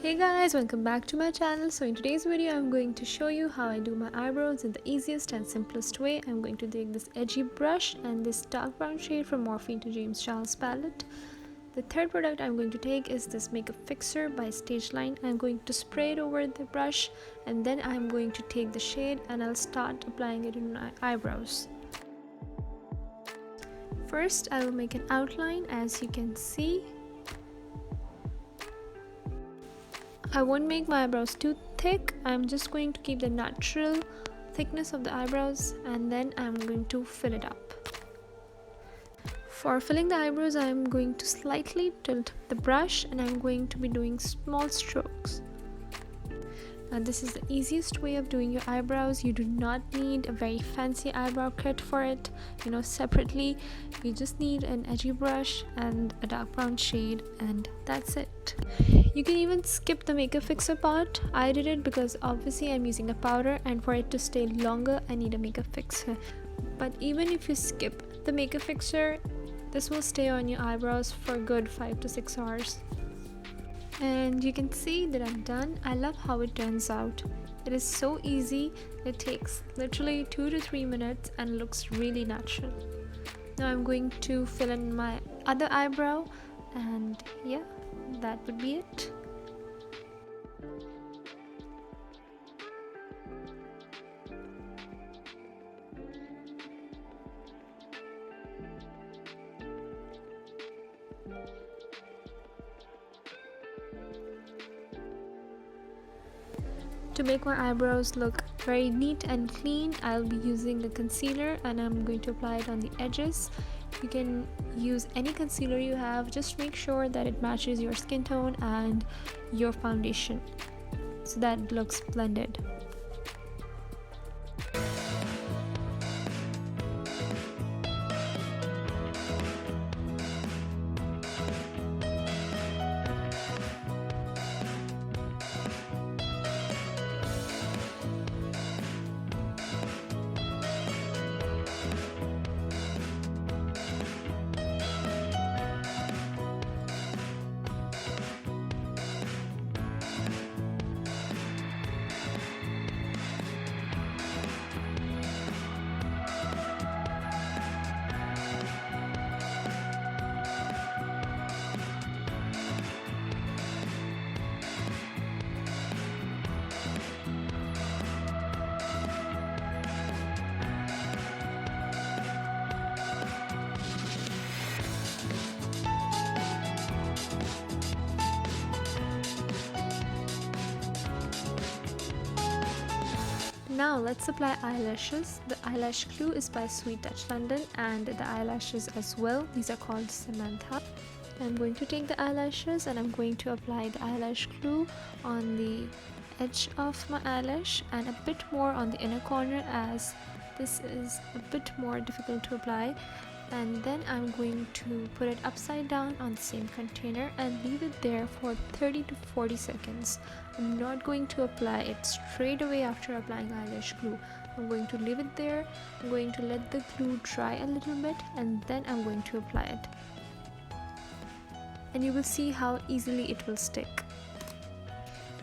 Hey guys, welcome back to my channel. So in today's video I'm going to show you how I do my eyebrows in the easiest and simplest way. I'm going to take this edgy brush and this dark brown shade from Morphe to James Charles palette. The third product I'm going to take is this makeup fixer by Stageline. I'm going to spray it over the brush and then I'm going to take the shade and I'll start applying it in my eyebrows. First I will make an outline. As you can see, I won't make my eyebrows too thick. I'm just going to keep the natural thickness of the eyebrows and then I'm going to fill it up. For filling the eyebrows, I'm going to slightly tilt the brush and I'm going to be doing small strokes. Now this is the easiest way of doing your eyebrows. You do not need a very fancy eyebrow kit for it, separately. You just need an edgy brush and a dark brown shade and that's it. You can even skip the makeup fixer part. I did it because obviously I'm using a powder and for it to stay longer I need a makeup fixer. But even if you skip the makeup fixer, this will stay on your eyebrows for a good 5 to 6 hours. And you can see that I'm done. I love how it turns out. It is so easy. It takes literally 2 to 3 minutes and looks really natural. Now I'm going to fill in my other eyebrow and yeah, that would be it. To make my eyebrows look very neat and clean, I'll be using a concealer and I'm going to apply it on the edges. You can use any concealer you have, just make sure that it matches your skin tone and your foundation so that it looks blended. Now let's apply eyelashes. The eyelash glue is by Sweet Touch London and the eyelashes as well. These are called Samantha. I'm going to take the eyelashes and I'm going to apply the eyelash glue on the edge of my eyelash and a bit more on the inner corner as this is a bit more difficult to apply. And then I'm going to put it upside down on the same container and leave it there for 30 to 40 seconds. I'm not going to apply it straight away after applying eyelash glue. I'm going to leave it there. I'm going to let the glue dry a little bit and then I'm going to apply it. And you will see how easily it will stick.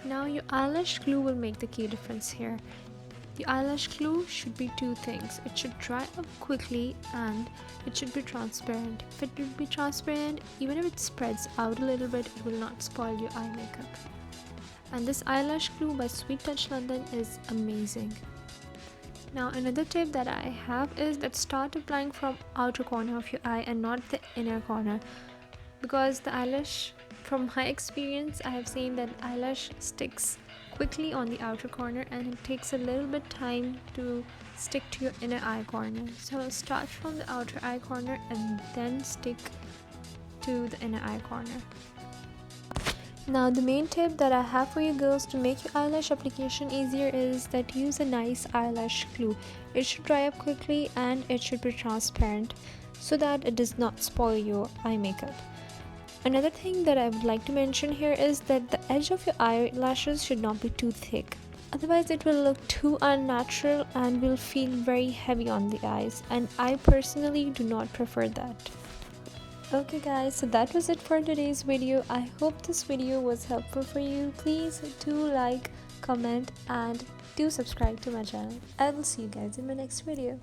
Now your eyelash glue will make the key difference here. The eyelash glue should be two things. It should dry up quickly and it should be transparent. If it will be transparent, even if it spreads out a little bit, it will not spoil your eye makeup. And this eyelash glue by Sweet Touch London is amazing. Now another tip that I have is that start applying from outer corner of your eye and not the inner corner. Because the eyelash, from my experience, I have seen that eyelash sticks quickly on the outer corner and it takes a little bit time to stick to your inner eye corner. So start from the outer eye corner and then stick to the inner eye corner. Now the main tip that I have for you girls to make your eyelash application easier is that use a nice eyelash glue. It should dry up quickly and it should be transparent so that it does not spoil your eye makeup. Another thing that I would like to mention here is that the edge of your eyelashes should not be too thick. Otherwise it will look too unnatural and will feel very heavy on the eyes, and I personally do not prefer that. Okay guys, so that was it for today's video. I hope this video was helpful for you. Please do like, comment and do subscribe to my channel. I will see you guys in my next video.